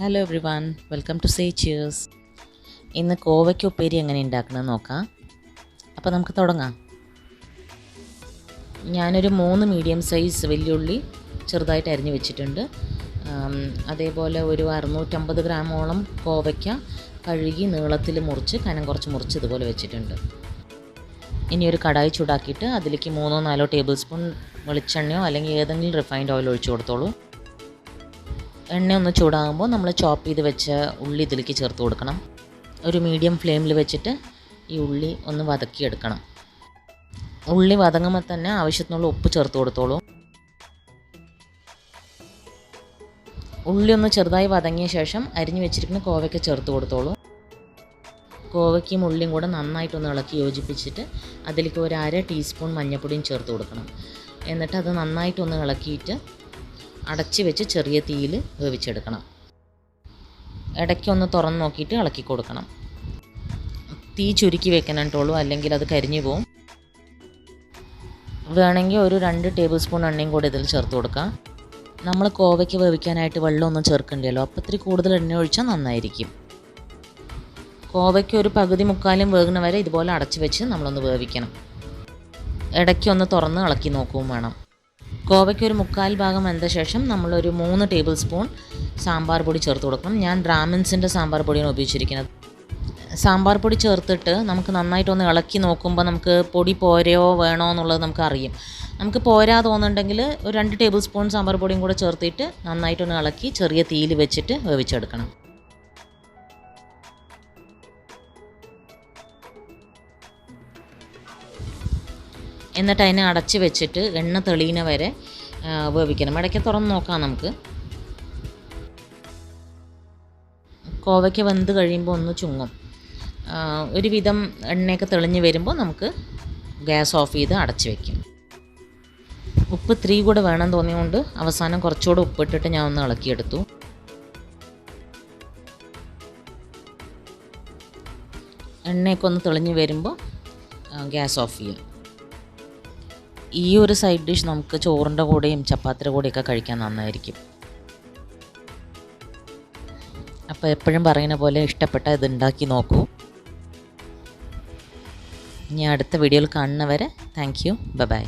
Hello everyone, welcome to say cheers. ഇന്ന് കോവയ്ക്ക ഉപ്പേരി എങ്ങനെ ഉണ്ടാക്കണമെന്ന് നോക്കാം. അപ്പോൾ നമുക്ക് തുടങ്ങാം. ഞാനൊരു 3 മീഡിയം സൈസ് വെല്ലുള്ളി ചെറുതായിട്ട് അരിഞ്ഞ് വെച്ചിട്ടുണ്ട്. അതേപോലെ ഒരു 650 ഗ്രാമോളം കോവയ്ക്ക കഴുകി നീളത്തിൽ മുറിച്ച് കനം കുറച്ച് മുറിച്ച് ഇതുപോലെ വെച്ചിട്ടുണ്ട്. ഇനി ഒരു കടായി ചൂടാക്കിയിട്ട് അതിലേക്ക് 3-4 ടേബിൾ സ്പൂൺ വെളിച്ചെണ്ണയോ അല്ലെങ്കിൽ ഏതെങ്കിലും റിഫൈൻഡ് ഓയിൽ ഒഴിച്ച് കൊടുത്തോളൂ. എണ്ണ ഒന്ന് ചൂടാകുമ്പോൾ നമ്മൾ ചോപ്പ് ചെയ്ത് വെച്ച ഉള്ളി ഇതിലേക്ക് ചേർത്ത് കൊടുക്കണം. ഒരു മീഡിയം ഫ്ലെയിമിൽ വെച്ചിട്ട് ഈ ഉള്ളി ഒന്ന് വതക്കിയെടുക്കണം. ഉള്ളി വതങ്ങുമ്പോൾ തന്നെ ആവശ്യത്തിനുള്ള ഉപ്പ് ചേർത്ത് കൊടുത്തോളൂ. ഉള്ളി ഒന്ന് ചെറുതായി വതങ്ങിയ ശേഷം അരിഞ്ഞു വെച്ചിരിക്കുന്ന കോവയ്ക്ക ചേർത്ത് കൊടുത്തോളൂ. കോവയ്ക്കും ഉള്ളിയും കൂടെ നന്നായിട്ടൊന്ന് ഇളക്കി യോജിപ്പിച്ചിട്ട് അതിലേക്ക് ഒരു 1/2 ടീസ്പൂൺ മഞ്ഞൾപ്പൊടിയും ചേർത്ത് കൊടുക്കണം. എന്നിട്ട് അത് നന്നായിട്ടൊന്ന് ഇളക്കിയിട്ട് അടച്ച് വെച്ച് ചെറിയ തീയിൽ വേവിച്ചെടുക്കണം. ഇടയ്ക്കൊന്ന് തുറന്ന് നോക്കിയിട്ട് ഇളക്കി കൊടുക്കണം. തീ ചുരുക്കി വെക്കാനായിട്ടുള്ളൂ, അല്ലെങ്കിൽ അത് കരിഞ്ഞു പോവും. വേണമെങ്കിൽ ഒരു 2 ടേബിൾ സ്പൂൺ എണ്ണയും കൂടി ഇതിൽ ചേർത്ത് കൊടുക്കാം. നമ്മൾ കോവയ്ക്ക് വേവിക്കാനായിട്ട് വെള്ളമൊന്നും ചേർക്കണ്ടല്ലോ, അപ്പോൾ ഇത്തിരി കൂടുതൽ എണ്ണ ഒഴിച്ചാൽ നന്നായിരിക്കും. കോവയ്ക്ക് ഒരു പകുതി മുക്കാലും വേകുന്ന വരെ ഇതുപോലെ അടച്ച് വെച്ച് നമ്മളൊന്ന് വേവിക്കണം. ഇടയ്ക്കൊന്ന് തുറന്ന് ഇളക്കി നോക്കുകയും വേണം. കോവയ്ക്ക് ഒരു 1/4 ഭാഗം വെന്ത ശേഷം നമ്മളൊരു 3 ടേബിൾ സ്പൂൺ സാമ്പാർ പൊടി ചേർത്ത് കൊടുക്കണം. ഞാൻ ബ്രാഹ്മിൻസിൻ്റെ സാമ്പാർ പൊടിയാണ് ഉപയോഗിച്ചിരിക്കുന്നത്. സാമ്പാർ പൊടി ചേർത്തിട്ട് നമുക്ക് നന്നായിട്ടൊന്ന് ഇളക്കി നോക്കുമ്പോൾ നമുക്ക് പൊടി പോരയോ വേണോ എന്നുള്ളത് നമുക്ക് അറിയും. നമുക്ക് പോരാ തോന്നുന്നുണ്ടെങ്കിൽ ഒരു 2 ടേബിൾ സ്പൂൺ സാമ്പാർ പൊടിയും കൂടെ ചേർത്തിട്ട് നന്നായിട്ടൊന്ന് ഇളക്കി ചെറിയ തീയിൽ വെച്ചിട്ട് വേവിച്ചെടുക്കണം. എന്നിട്ട് അതിനെ അടച്ച് വെച്ചിട്ട് എണ്ണ തെളിയുന്ന വരെ വേവിക്കണം. ഇടയ്ക്ക് തുറന്ന് നോക്കാം നമുക്ക്. കോവയ്ക്ക് വെന്ത് കഴിയുമ്പോൾ ഒന്ന് ചുങ്ങും. ഒരുവിധം എണ്ണയൊക്കെ തെളിഞ്ഞ് വരുമ്പോൾ നമുക്ക് ഗ്യാസ് ഓഫ് ചെയ്ത് അടച്ച് വയ്ക്കും. ഉപ്പ് 3 കൂടെ വേണം തോന്നിയതുകൊണ്ട് അവസാനം കുറച്ചുകൂടെ ഉപ്പിട്ടിട്ട് ഞാൻ ഒന്ന് ഇളക്കിയെടുത്തു. എണ്ണയൊക്കെ ഒന്ന് തെളിഞ്ഞ് വരുമ്പോൾ ഗ്യാസ് ഓഫ് ചെയ്യും. ഈ ഒരു സൈഡ് ഡിഷ് നമുക്ക് ചോറിൻ്റെ കൂടെയും ചപ്പാത്തിയുടെ കൂടെയൊക്കെ കഴിക്കാൻ നന്നായിരിക്കും. അപ്പോൾ എപ്പോഴും പറയുന്ന പോലെ ഇഷ്ടപ്പെട്ട ഇത് ഉണ്ടാക്കി നോക്കൂ. ഇനി അടുത്ത വീഡിയോയിൽ കാണുന്നവരെ താങ്ക് യു, ബൈ.